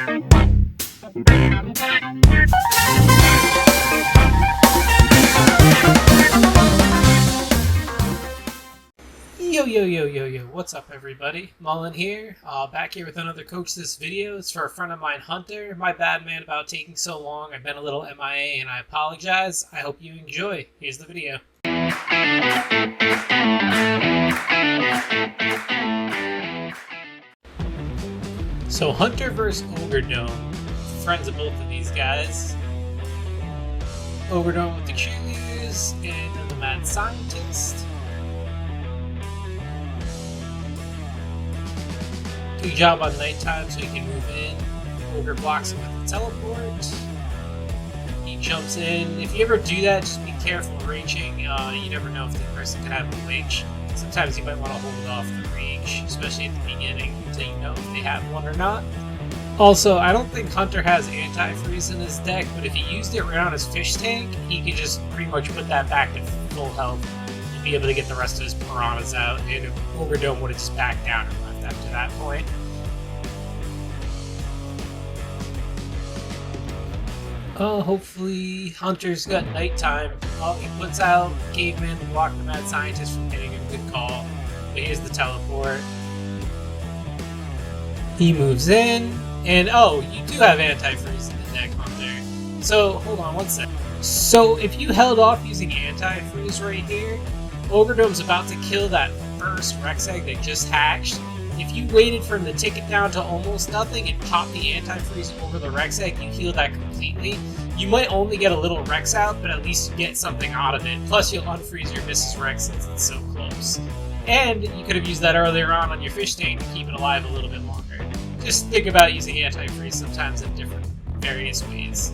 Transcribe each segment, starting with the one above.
Yo, what's up everybody? Mullen here, back here with another Coach This video. It's for a friend of mine, Hunter. My bad, man, about taking so long. I've been a little MIA and I apologize. I hope you enjoy. Here's the video. So Hunter versus World War Doh. Friends of both of these guys. World War Doh with the cheerleaders and then the mad scientist. Good job on nighttime so he can move in. Ogre blocks him with the teleport. He jumps in. If you ever do that, just be careful reaching. You never know if the person could have a witch. Sometimes you might want to hold off the reach, especially at the beginning, until you know if they have one or not. Also, I don't think Hunter has antifreeze in his deck, but if he used it right on his fish tank, he could just pretty much put that back to full health and be able to get the rest of his piranhas out, and World War Doh would have just backed down and left after that point. Hopefully Hunter's got nighttime. He puts out Caveman to block the mad scientist from getting a good call. But here's the teleport. He moves in, and you do have antifreeze in the deck, Hunter. So, hold on one sec. So, if you held off using antifreeze right here, Ogre Dome's about to kill that first Rex egg that just hatched. If you waited for him to tick it down to almost nothing and pop the antifreeze over the Rex egg, you heal that completely. You might only get a little Rex out, but at least you get something out of it. Plus, you'll unfreeze your Mrs. Rex since it's so close. And you could have used that earlier on your fish tank to keep it alive a little bit longer. Just think about using antifreeze sometimes in various ways.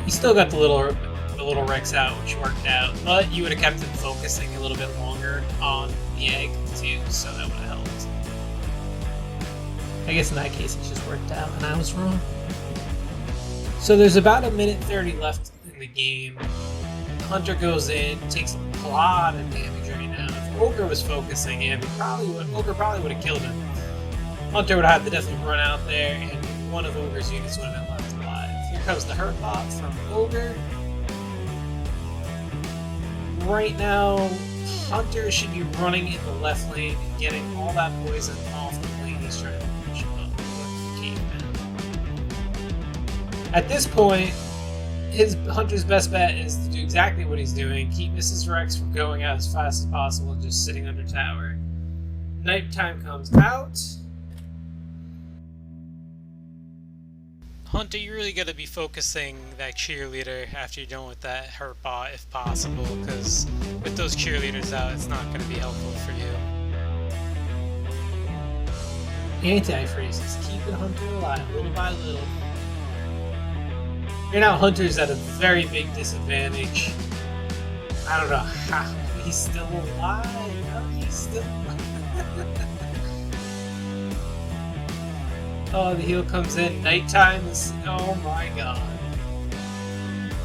You still got the little Rex out, which worked out, but you would have kept him focusing a little bit longer on the egg too, so that would have helped. I guess in that case it just worked out and I was wrong. So there's about 1:30 left in the game. Hunter goes in, takes a lot of damage right now. If Ogre was focusing him, Ogre probably would have killed him. Hunter would have had to definitely run out there, and one of Ogre's units would have been left alive. Here comes the hurt bot from Ogre. Right now, Hunter should be running in the left lane and getting all that poison off the lane he's trying to push up with Caveman. At this point, Hunter's best bet is to do exactly what he's doing, keep Mrs. Rex from going out as fast as possible and just sitting under tower. Nighttime comes out. Hunter, you really got to be focusing that cheerleader after you're done with that hurt bot if possible, because with those cheerleaders out, it's not going to be helpful for you. Antifreeze is keeping Hunter alive little by little. Right now, Hunter's at a very big disadvantage. I don't know how he's still alive. How he's still alive. Oh, the heal comes in. Nighttime is. Oh my god.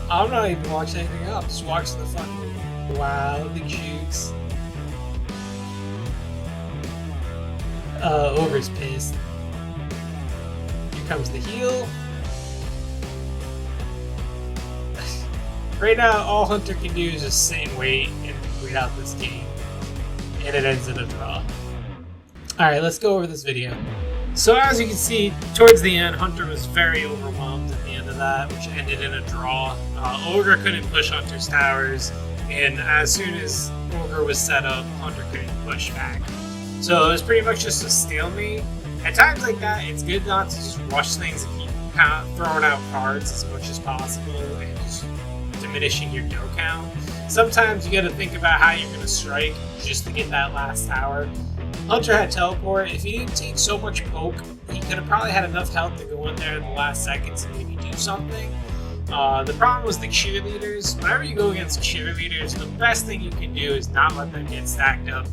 I'm not even watching anything else. Just watching the fucking. Wow, the jukes. Ogre's pissed. Here comes the heal. Right now, all Hunter can do is just sit and wait and wait out this game. And it ends in a draw. Alright, let's go over this video. So as you can see, towards the end, Hunter was very overwhelmed at the end of that, which ended in a draw. Ogre couldn't push Hunter's towers, and as soon as Ogre was set up, Hunter couldn't push back. So it was pretty much just a stalemate. At times like that, it's good not to just rush things and keep throwing out cards as much as possible and just diminishing your dough count. Sometimes you gotta think about how you're gonna strike just to get that last tower. Hunter had teleport. If he didn't take so much poke, he could have probably had enough health to go in there in the last seconds and maybe do something. The problem was the cheerleaders. Whenever you go against cheerleaders, the best thing you can do is not let them get stacked up.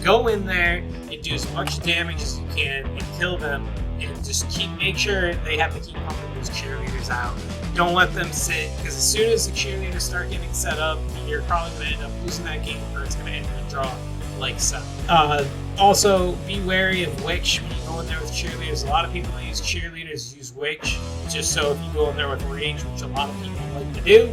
Go in there and do as much damage as you can and kill them, and just make sure they have to keep pumping those cheerleaders out. Don't let them sit, because as soon as the cheerleaders start getting set up, you're probably going to end up losing that game, or it's going to end in a draw like so. Also, be wary of Witch when you go in there with cheerleaders. A lot of people that use cheerleaders use Witch, just so if you go in there with rage, which a lot of people like to do,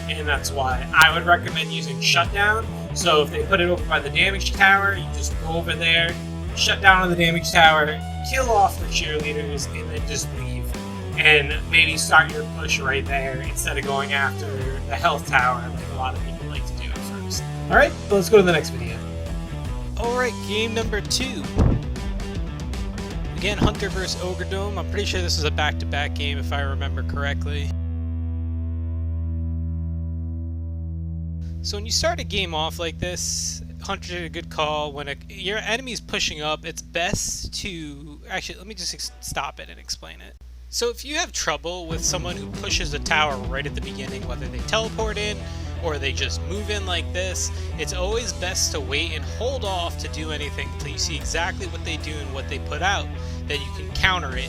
and that's why I would recommend using Shutdown. So if they put it over by the damage tower, you just go over there, shut down on the damage tower, kill off the cheerleaders, and then just leave. And maybe start your push right there instead of going after the health tower like a lot of people like to do at first. Alright, let's go to the next video. Alright, game number 2. Again, Hunter vs. Ogre Dome. I'm pretty sure this is a back-to-back game if I remember correctly. So when you start a game off like this, Hunter did a good call. When your enemy's pushing up, it's best to... Actually, let me just stop it and explain it. So if you have trouble with someone who pushes a tower right at the beginning, whether they teleport in or they just move in like this, it's always best to wait and hold off to do anything until you see exactly what they do and what they put out, then you can counter it.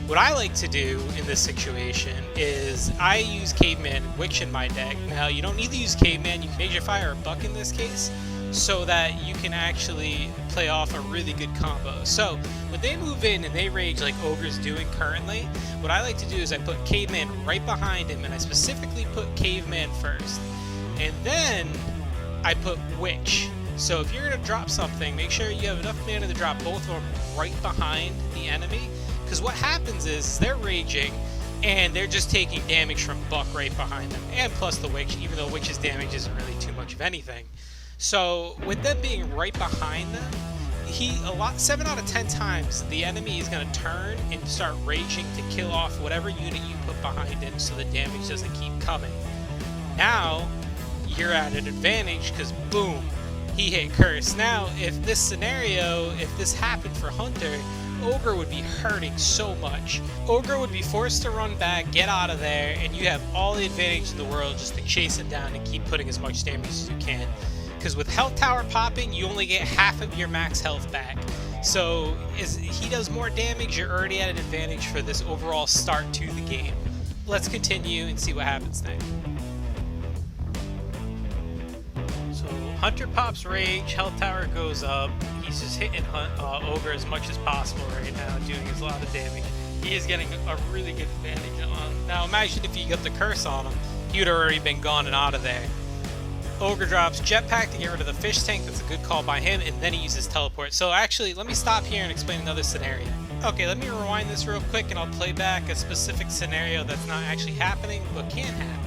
What I like to do in this situation is I use Caveman and Witch in my deck. Now, you don't need to use Caveman, you can Major Fire or Buck in this case, so that you can actually play off a really good combo. So, when they move in and they rage like Ogre's doing currently, what I like to do is I put Caveman right behind him, and I specifically put Caveman first. And then I put Witch. So if you're going to drop something, make sure you have enough mana to drop both of them right behind the enemy. Because what happens is they're raging and they're just taking damage from Buck right behind them. And plus the Witch, even though Witch's damage isn't really too much of anything. So with them being right behind them, 7 out of 10 times the enemy is going to turn and start raging to kill off whatever unit you put behind him so the damage doesn't keep coming. Now you're at an advantage because boom, he hit Curse. Now if this scenario, if this happened for Hunter, Ogre would be hurting so much. Ogre would be forced to run back, get out of there, and you have all the advantage in the world just to chase him down and keep putting as much damage as you can. Because with health tower popping, you only get half of your max health back. So as he does more damage, you're already at an advantage for this overall start to the game. Let's continue and see what happens next. So Hunter pops rage, health tower goes up. He's just hitting Ogre as much as possible right now, doing a lot of damage. He is getting a really good advantage on. Now imagine if you got the curse on him, he would have already been gone and out of there. Ogre drops jetpack to get rid of the fish tank. That's a good call by him, and then he uses teleport. So actually, let me stop here and explain another scenario. Okay, let me rewind this real quick and I'll play back a specific scenario that's not actually happening, but can happen.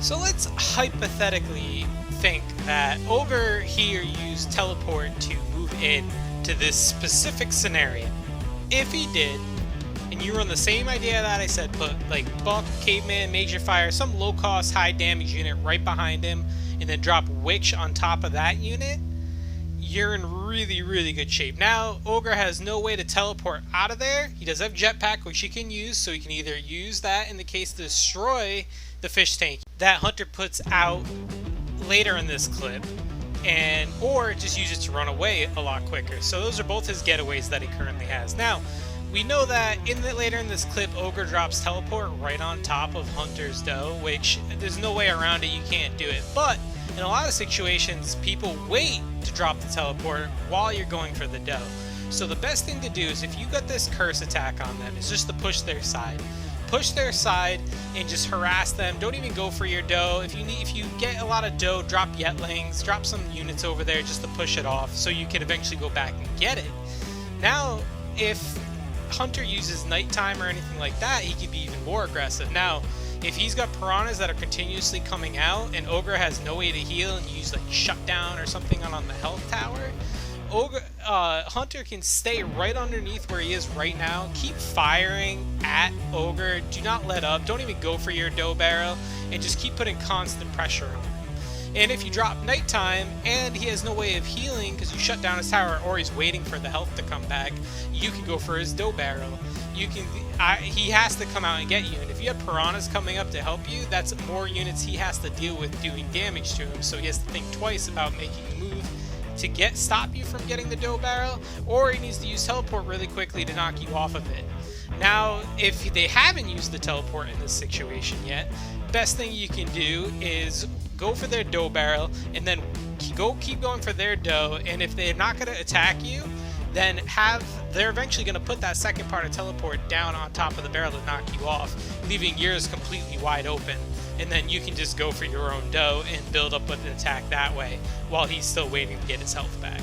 So let's hypothetically think that Ogre here used teleport to move in to this specific scenario. If he did, and you run the same idea that I said, put like Buck, Caveman, Major Fire, some low cost, high damage unit right behind him, and then drop Witch on top of that unit, you're in really, really good shape. Now, Ogre has no way to teleport out of there. He does have jetpack, which he can use, so he can either use that in the case to destroy the fish tank that Hunter puts out later in this clip, or just use it to run away a lot quicker. So those are both his getaways that he currently has. Now, we know that later in this clip, Ogre drops teleport right on top of Hunter's Doh, which there's no way around it, you can't do it. But in a lot of situations, people wait to drop the teleport while you're going for the Doh. So the best thing to do is, if you got this curse attack on them, is just to push their side. Push their side and just harass them. Don't even go for your Doh. If you get a lot of Doh, drop Yetlings, drop some units over there just to push it off so you can eventually go back and get it. Now, if Hunter uses nighttime or anything like that, he can be even more aggressive. Now, if he's got piranhas that are continuously coming out and Ogre has no way to heal and use like shutdown or something on the health tower, Hunter can stay right underneath where he is right now, keep firing at Ogre, do not let up, don't even go for your Doh barrel, and just keep putting constant pressure on him. And if you drop nighttime and he has no way of healing because you shut down his tower or he's waiting for the health to come back, you can go for his Doh barrel. He has to come out and get you, and if you have piranhas coming up to help you, that's more units he has to deal with doing damage to him, so he has to think twice about making a move to stop you from getting the Doh barrel, or he needs to use teleport really quickly to knock you off of it. Now, if they haven't used the teleport in this situation yet, best thing you can do is go for their dough barrel and then keep going for their dough, and if they're not going to attack you, then they're eventually going to put that second part of teleport down on top of the barrel to knock you off, leaving yours completely wide open. And then you can just go for your own dough and build up with an attack that way while he's still waiting to get his health back.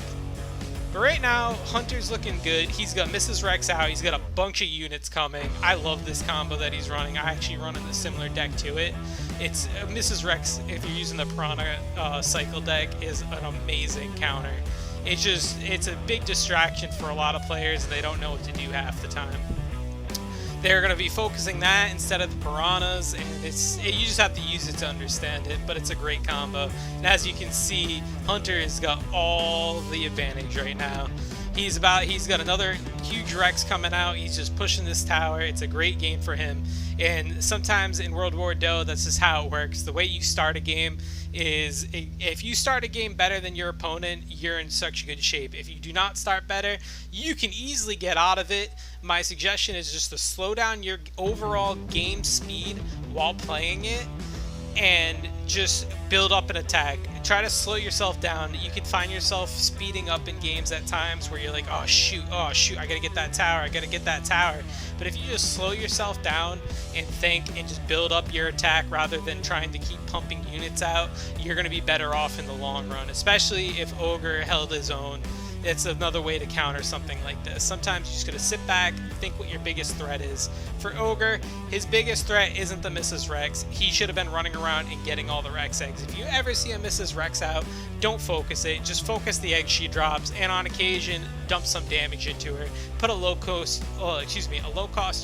But right now, Hunter's looking good. He's got Mrs. Rex out. He's got a bunch of units coming. I love this combo that he's running. I actually run a similar deck to it. It's Mrs. Rex, if you're using the Piranha cycle deck, is an amazing counter. It's a big distraction for a lot of players, and they don't know what to do half the time. They're going to be focusing that instead of the Piranhas, and you just have to use it to understand it, but it's a great combo. And as you can see, Hunter has got all the advantage right now. He's got another huge Rex coming out. He's just pushing this tower. It's a great game for him. And sometimes in World War Doh, that's just how it works. The way you start a game is, if you start a game better than your opponent, you're in such good shape. If you do not start better, you can easily get out of it. My suggestion is just to slow down your overall game speed while playing it and just build up an attack. Try to slow yourself down. You can find yourself speeding up in games at times where you're like, oh shoot, I gotta get that tower, But if you just slow yourself down and think and just build up your attack rather than trying to keep pumping units out, you're going to be better off in the long run, especially if Ogre held his own. It's another way to counter something like this. Sometimes you just gotta sit back, think what your biggest threat is. For Ogre, his biggest threat isn't the Mrs. Rex. He should have been running around and getting all the Rex eggs. If you ever see a Mrs. Rex out, don't focus it. Just focus the eggs she drops, and on occasion, dump some damage into her. Put a low-cost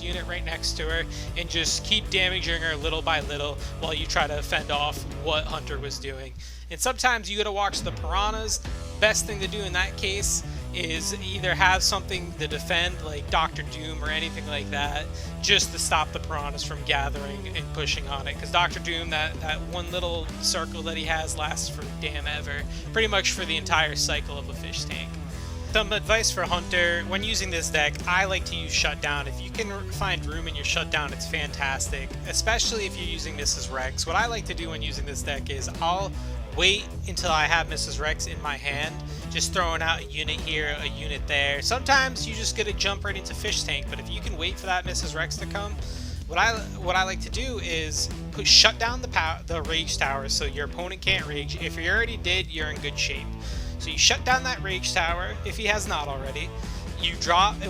unit right next to her, and just keep damaging her little by little while you try to fend off what Hunter was doing. And sometimes you gotta watch the Piranhas. Best thing to do in that case is either have something to defend, like Dr. Doom or anything like that, just to stop the Piranhas from gathering and pushing on it. Because Dr. Doom, that one little circle that he has, lasts for damn ever. Pretty much for the entire cycle of a fish tank. Some advice for Hunter: when using this deck, I like to use Shutdown. If you can find room in your Shutdown, it's fantastic, especially if you're using Mrs. Rex. What I like to do when using this deck is I'll wait until I have Mrs. Rex in my hand, just throwing out a unit here, a unit there. Sometimes you just gotta jump right into fish tank, but if you can wait for that Mrs. Rex to come, what I like to do is shut down the rage tower so your opponent can't rage. If you already did, you're in good shape. So you shut down that rage tower if he has not already. You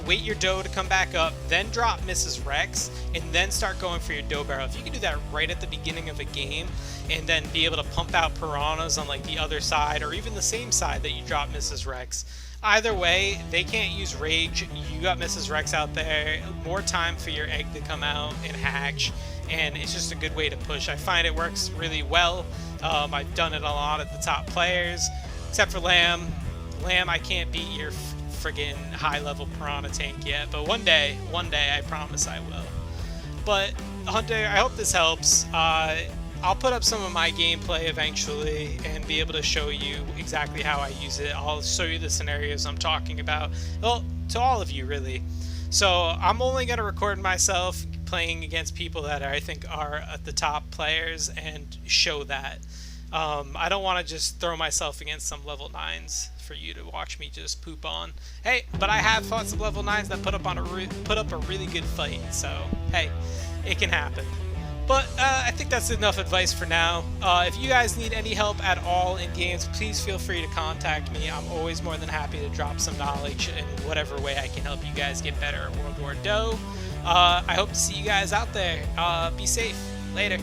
wait your dough to come back up, then drop Mrs. Rex, and then start going for your dough barrel. If you can do that right at the beginning of a game, and then be able to pump out Piranhas on like the other side, or even the same side that you drop Mrs. Rex. Either way, they can't use rage. You got Mrs. Rex out there, more time for your egg to come out and hatch, and it's just a good way to push. I find it works really well. I've done it a lot at the top players, except for Lamb. Lamb, I can't beat your friggin' high-level Piranha tank yet, but one day, I promise I will. But Hunter, I hope this helps. I'll put up some of my gameplay eventually and be able to show you exactly how I use it. I'll show you the scenarios I'm talking about, well, to all of you really. So I'm only going to record myself playing against people that I think are at the top players and show that. I don't want to just throw myself against some level 9s for you to watch me just poop on. Hey, but I have fought some level 9s that put up a really good fight, so hey, it can happen. But I think that's enough advice for now. If you guys need any help at all in games, please feel free to contact me. I'm always more than happy to drop some knowledge in whatever way I can help you guys get better at World War Doh. I hope to see you guys out there. Be safe. Later.